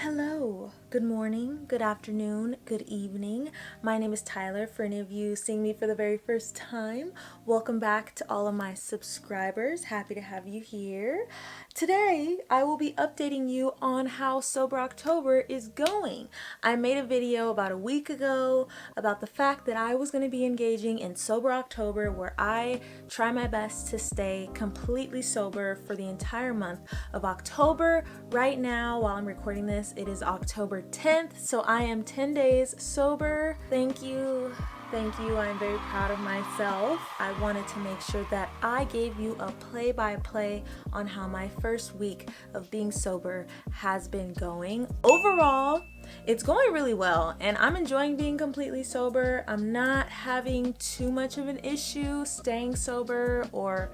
Hello, good morning, good afternoon, good evening. My name is Tyler. For any of you seeing me for the very first time, welcome back to all of my subscribers. Happy to have you here. Today, I will be updating you on how Sober October is going. I made a video about a week ago about the fact that I was going to be engaging in Sober October, where I try my best to stay completely sober for the entire month of October. Right now, while I'm recording this, it is October 10th, so I am 10 days sober. Thank you. I'm very proud of myself. I wanted to make sure that I gave you a play-by-play on how my first week of being sober has been going. Overall, it's going really well, and I'm enjoying being completely sober. I'm not having too much of an issue staying sober or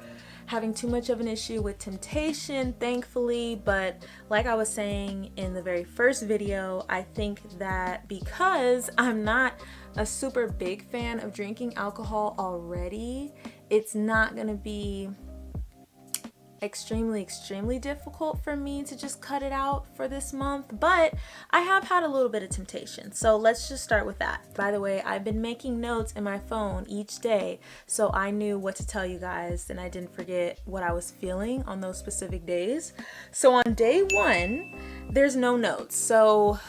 having too much of an issue with temptation, thankfully. But like I was saying in the very first video, I think that because I'm not a super big fan of drinking alcohol already, it's not gonna be extremely difficult for me to just cut it out for this month, but I have had a little bit of temptation, so let's just start with that. By the way, I've been making notes in my phone each day so I knew what to tell you guys and I didn't forget what I was feeling on those specific days. So on day one, there's no notes, so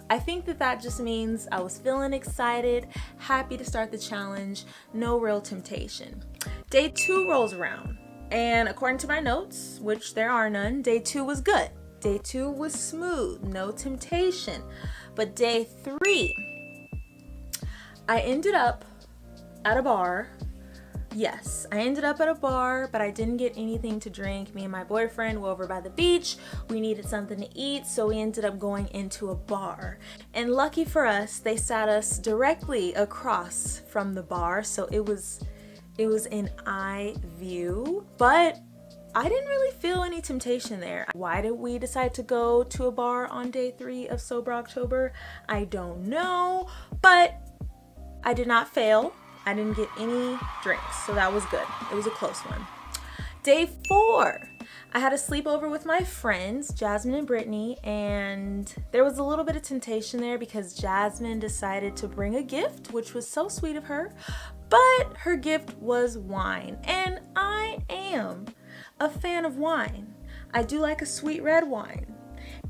I think that just means I was feeling excited, happy to start the challenge, no real temptation. Day two rolls around, and according to my notes, which there are none, day two was good. Day two was smooth, no temptation. But day three, I ended up at a bar. Yes, I ended up at a bar, but I didn't get anything to drink. Me and my boyfriend were over by the beach. We needed something to eat, so we ended up going into a bar. And lucky for us, they sat us directly across from the bar, so it was in eye view, but I didn't really feel any temptation there. Why did we decide to go to a bar on day three of Sober October? I don't know, but I did not fail. I didn't get any drinks, so that was good. It was a close one. Day four, I had a sleepover with my friends, Jasmine and Brittany, and there was a little bit of temptation there because Jasmine decided to bring a gift, which was so sweet of her, but her gift was wine, and I am a fan of wine. I do like a sweet red wine,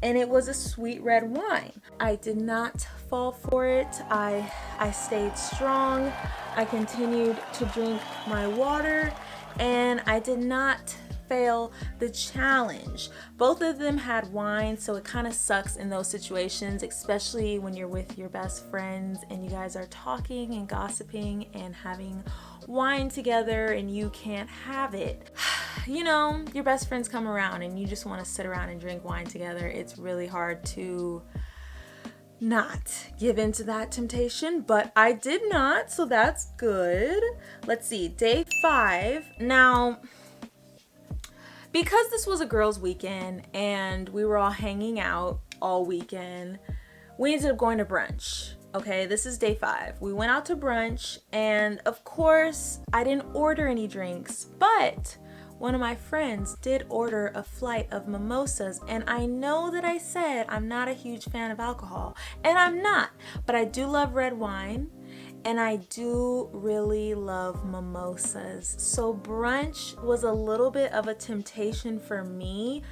and it was a sweet red wine. I did not fall for it. I stayed strong. I continued to drink my water, and I did not fail the challenge. Both of them had wine, so it kind of sucks in those situations, especially when you're with your best friends and you guys are talking and gossiping and having wine together and you can't have it. You know, your best friends come around and you just want to sit around and drink wine together. It's really hard to not give into that temptation, but I did not, so that's good. Let's see, day five. Now, because this was a girls' weekend and we were all hanging out all weekend, we ended up going to brunch. Okay, this is day five. We went out to brunch, and of course, I didn't order any drinks, but one of my friends did order a flight of mimosas, and I know that I said I'm not a huge fan of alcohol, and I'm not, but I do love red wine, and I do really love mimosas. So brunch was a little bit of a temptation for me.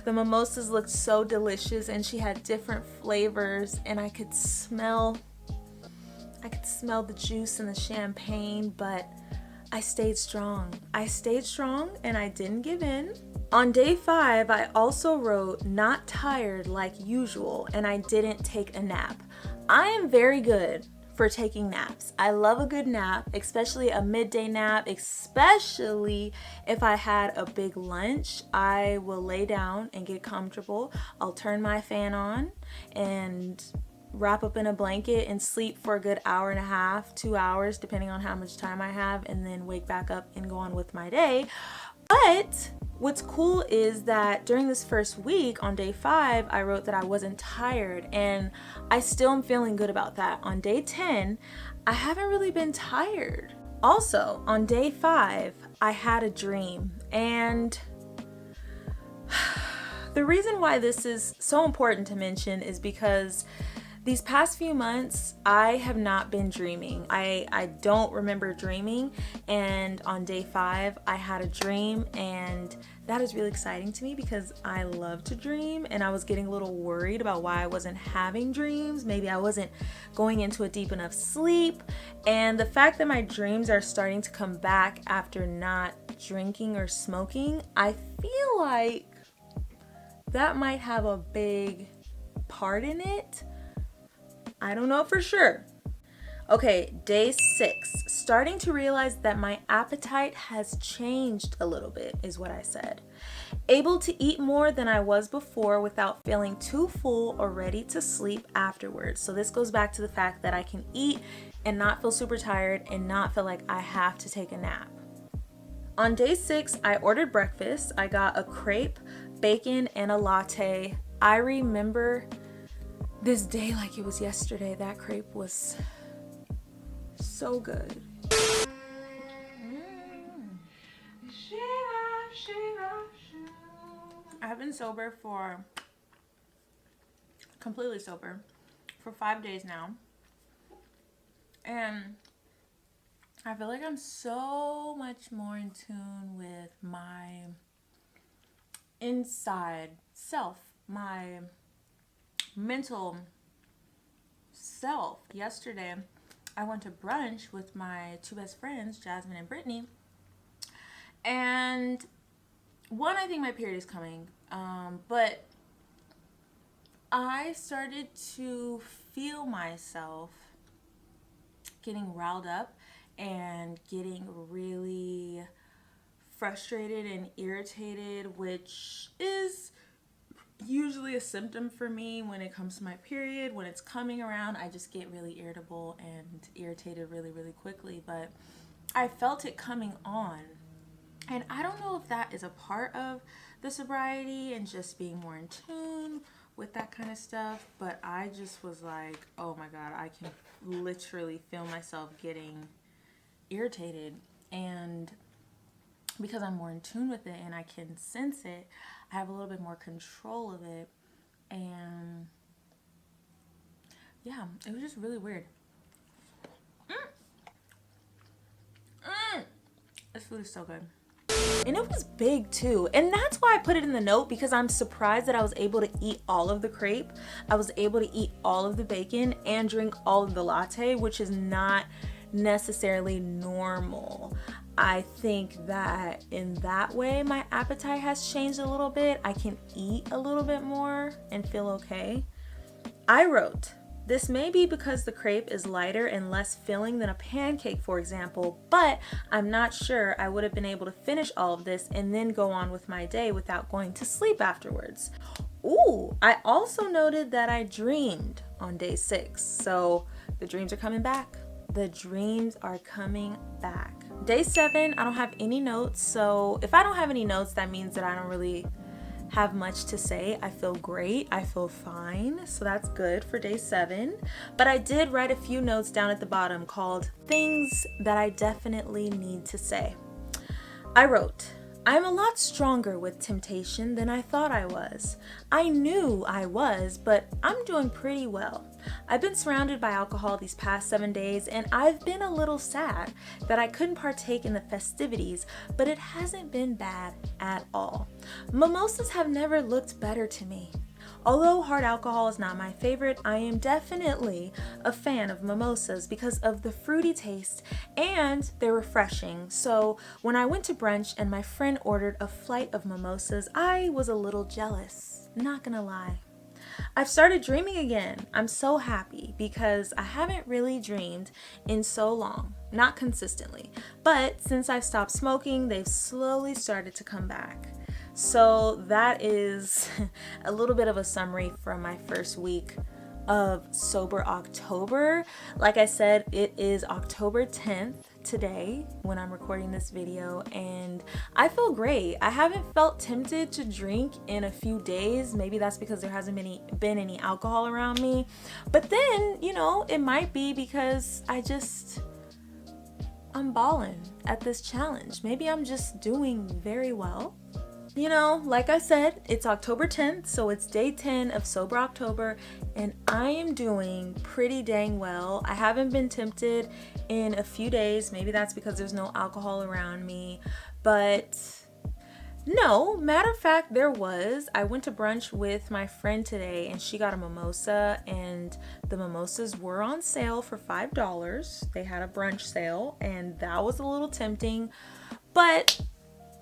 The mimosas looked so delicious, and she had different flavors, and I could smell the juice and the champagne, but I stayed strong. And I didn't give in. On day five, I also wrote not tired like usual, and I didn't take a nap. I am very good for taking naps. I love a good nap, especially a midday nap, especially if I had a big lunch. I will lay down and get comfortable. I'll turn my fan on and wrap up in a blanket and sleep for a good hour and a half, 2 hours, depending on how much time I have, and then wake back up and go on with my day. But what's cool is that during this first week on day five, I wrote that I wasn't tired, and I still am feeling good about that. On day 10, I haven't really been tired. Also, on day five, I had a dream, and The reason why this is so important to mention is because these past few months, I have not been dreaming. I don't remember dreaming, and on day 5, I had a dream, and that is really exciting to me because I love to dream, and I was getting a little worried about why I wasn't having dreams. Maybe I wasn't going into a deep enough sleep, and the fact that my dreams are starting to come back after not drinking or smoking, I feel like that might have a big part in it. I don't know for sure. Okay, day 6. Starting to realize that my appetite has changed a little bit is what I said. Able to eat more than I was before without feeling too full or ready to sleep afterwards. So this goes back to the fact that I can eat and not feel super tired and not feel like I have to take a nap. On day 6, I ordered breakfast. I got a crepe, bacon, and a latte. I remember this day like it was yesterday. That crepe was so good. I've been completely sober for 5 days now. And I feel like I'm so much more in tune with my inside self, my mental self. Yesterday, I went to brunch with my 2 best friends, Jasmine and Brittany. And one, I think my period is coming, but I started to feel myself getting riled up and getting really frustrated and irritated, which is usually a symptom for me when it comes to my period. When it's coming around, I just get really irritable and irritated really, really quickly. But I felt it coming on. And I don't know if that is a part of the sobriety and just being more in tune with that kind of stuff. But I just was like, oh my God, I can literally feel myself getting irritated. And because I'm more in tune with it and I can sense it, I have a little bit more control of it. And yeah, it was just really weird. This food is so good. And it was big too. And that's why I put it in the note, because I'm surprised that I was able to eat all of the crepe. I was able to eat all of the bacon and drink all of the latte, which is not necessarily normal. I think that in that way, my appetite has changed a little bit. I can eat a little bit more and feel okay. I wrote, this may be because the crepe is lighter and less filling than a pancake, for example, but I'm not sure I would have been able to finish all of this and then go on with my day without going to sleep afterwards. Ooh, I also noted that I dreamed on day 6. So the dreams are coming back. The dreams are coming back. Day 7, I don't have any notes. So if I don't have any notes, that means that I don't really have much to say. I feel great. I feel fine. So that's good for day 7. But I did write a few notes down at the bottom called things that I definitely need to say. I wrote, I'm a lot stronger with temptation than I thought I was. I knew I was, but I'm doing pretty well. I've been surrounded by alcohol these past 7 days, and I've been a little sad that I couldn't partake in the festivities, but it hasn't been bad at all. Mimosas have never looked better to me. Although hard alcohol is not my favorite, I am definitely a fan of mimosas because of the fruity taste and they're refreshing. So when I went to brunch and my friend ordered a flight of mimosas, I was a little jealous, not gonna lie. I've started dreaming again. I'm so happy because I haven't really dreamed in so long, not consistently. But since I've stopped smoking, they've slowly started to come back. So that is a little bit of a summary from my first week of sober October. Like I said, it is October 10th today when I'm recording this video, and I feel great. I haven't felt tempted to drink in a few days. Maybe that's because there hasn't been any alcohol around me. But then, it might be because I'm balling at this challenge. Maybe I'm just doing very well. you know, like I said, it's October 10th, so it's day 10 of Sober October, and I am doing pretty dang well. I haven't been tempted in a few days. Maybe that's because there's no alcohol around me, but no, matter of fact, there was. I went to brunch with my friend today, and she got a mimosa, and the mimosas were on sale for $5. They had a brunch sale, and that was a little tempting, but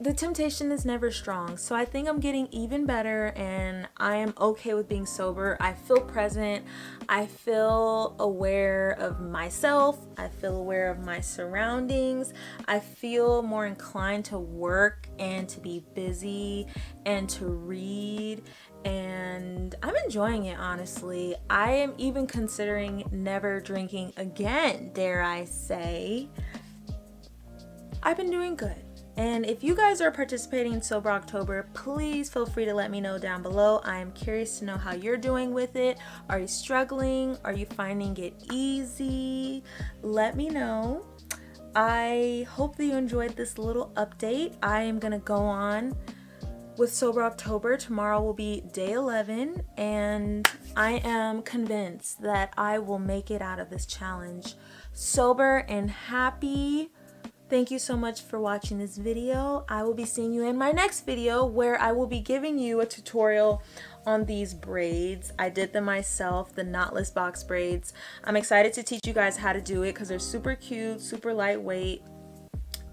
the temptation is never strong. So I think I'm getting even better, and I am okay with being sober. I feel present. I feel aware of myself. I feel aware of my surroundings. I feel more inclined to work and to be busy and to read. And I'm enjoying it, honestly. I am even considering never drinking again, dare I say. I've been doing good. And if you guys are participating in Sober October, please feel free to let me know down below. I am curious to know how you're doing with it. Are you struggling? Are you finding it easy? Let me know. I hope that you enjoyed this little update. I am going to go on with Sober October. Tomorrow will be day 11, and I am convinced that I will make it out of this challenge sober and happy. Thank you so much for watching this video. I will be seeing you in my next video, where I will be giving you a tutorial on these braids. I did them myself, the knotless box braids. I'm excited to teach you guys how to do it because they're super cute, super lightweight.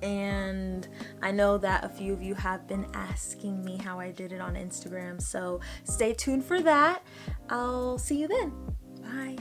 And I know that a few of you have been asking me how I did it on Instagram. So stay tuned for that. I'll see you then. Bye.